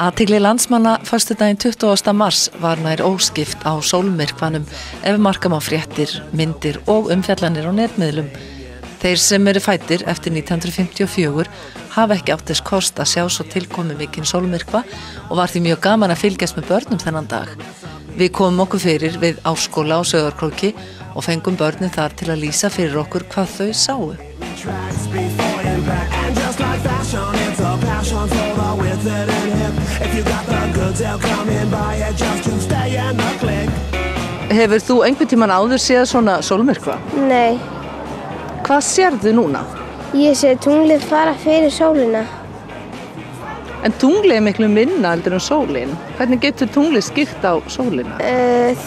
Athygli landsmanna föstudaginn 20. mars var nær óskipt á sólmyrkvanum ef marka má fréttir, myndir og umfjallanir á netmiðlum. Þeir sem eru fæddir eftir 1954 hafa ekki átt þess kost að sjá svo tilkomi mikinn sólmyrkva og var því mjög gaman að fylgjast með börnum þennan dag. Við komum okkur fyrir við Árskóla á Sauðárkróki og fengum börnin þar til að lýsa fyrir okkur hvað þau sáu. Hefur þú einhvern tímann áður séð svona sólmyrkva? Nei. Hvað sérðu núna? Ég sé tunglið fara fyrir sólina. En tunglið miklu minna heldur en sólin. Hvernig getur tunglið skýrt á sólina?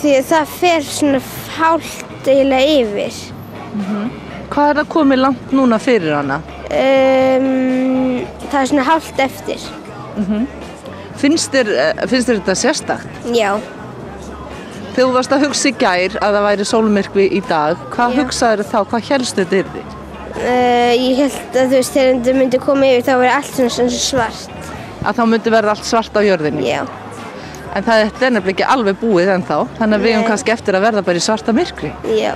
Því það fer svona hálft eiginlega yfir. Hvað það komið langt núna fyrir hana? Það svona hálft eftir. Finnst þér þetta sérstakt? Já. Þegar þú varst að hugsa í gær að það væri sólmyrkvi í dag, hvað hugsaðir þá? Hvað hélstu þetta yrði? Ég held að þegar þetta myndi koma yfir þá væri allt svona svart. Að þá myndi verða allt svart á jörðinni? Já. En það er nefnilega ekki alveg búið ennþá, þannig að við höfum kannski eftir að verða bara í svarta myrkri. Já.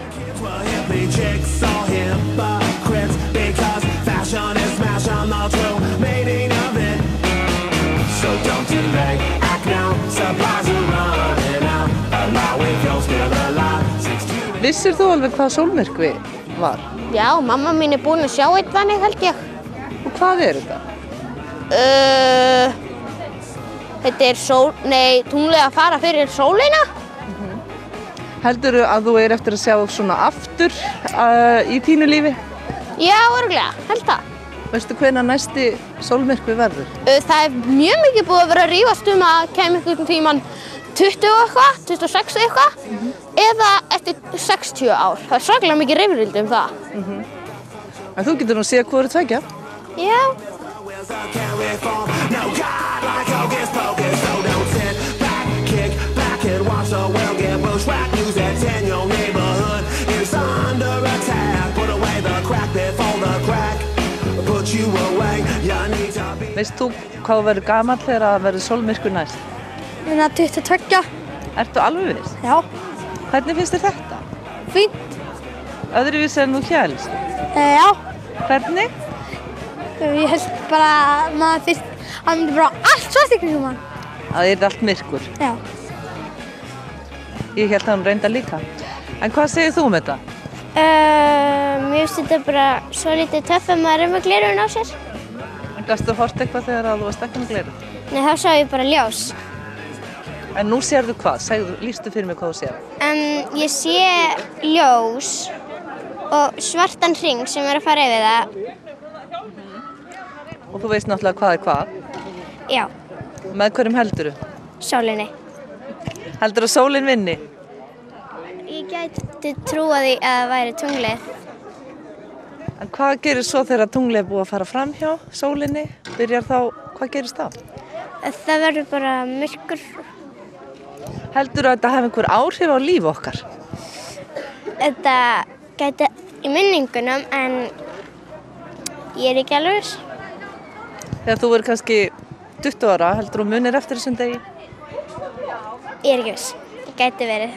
Vissir þú alveg hvað sólmyrkvi var? Já, mamma mín er búin að sjá einn þannig held ég. Og hvað er þetta? Þetta er tunglið að fara fyrir sólina. Heldurðu að þú er eftir að sjá svona aftur í þínu lífi? Já, örugglega, held það. Veistu hvenær næsti sólmyrkvi verður? Það er mjög mikið búið að vera að rífast að kæmi einhvern tímann 20 eitthvað, 26 eitthvað, eða eftir 60 ár. Það er svakalega mikið rifrildi það. En þú getur nú séð hvað eru tveggja? Já. Veist þú hvað þú verður gamall þegar það verður sólmyrkvi næst? 22. Ertu alveg viss? Já. Hvernig finnst þér þetta? Fínt. Öðruvísi en þú hélst? Já. Hvernig? Ég held bara að það myndi bara allt svart í kringum hann. Það er allt myrkur? Já. Ég held að hann reynda líka. En hvað segir þú um þetta? Mér finnst þetta bara svo lítið töff að maður er með gleraugun á sér. En gastu hort eitthvað þegar þú varst ekki með gleraugun? Nei, þá sá ég bara ljós. En nú sérðu hvað? Lýstu fyrir mig hvað þú sér. Ég sé ljós og svartan hring sem er að fara yfir það. Og þú veist náttúrulega hvað er hvað? Já. Með hverjum heldurðu? Sólinni. Heldurðu að sólin vinni? Ég gæti trúa því að það væri tunglið. En hvað gerir svo þegar tunglið er búið að fara fram hjá sólinni? Hvað gerist þá? Það verður bara myrkur. Heldurðu að þetta hefði einhver áhrif á líf okkar? Þetta gæti í minningunum en ég er ekki alveg viss. Þegar þú verður kannski 20 ára, heldurðu að munir eftir þessum degi? Ég er ekki viss. Það gæti verið.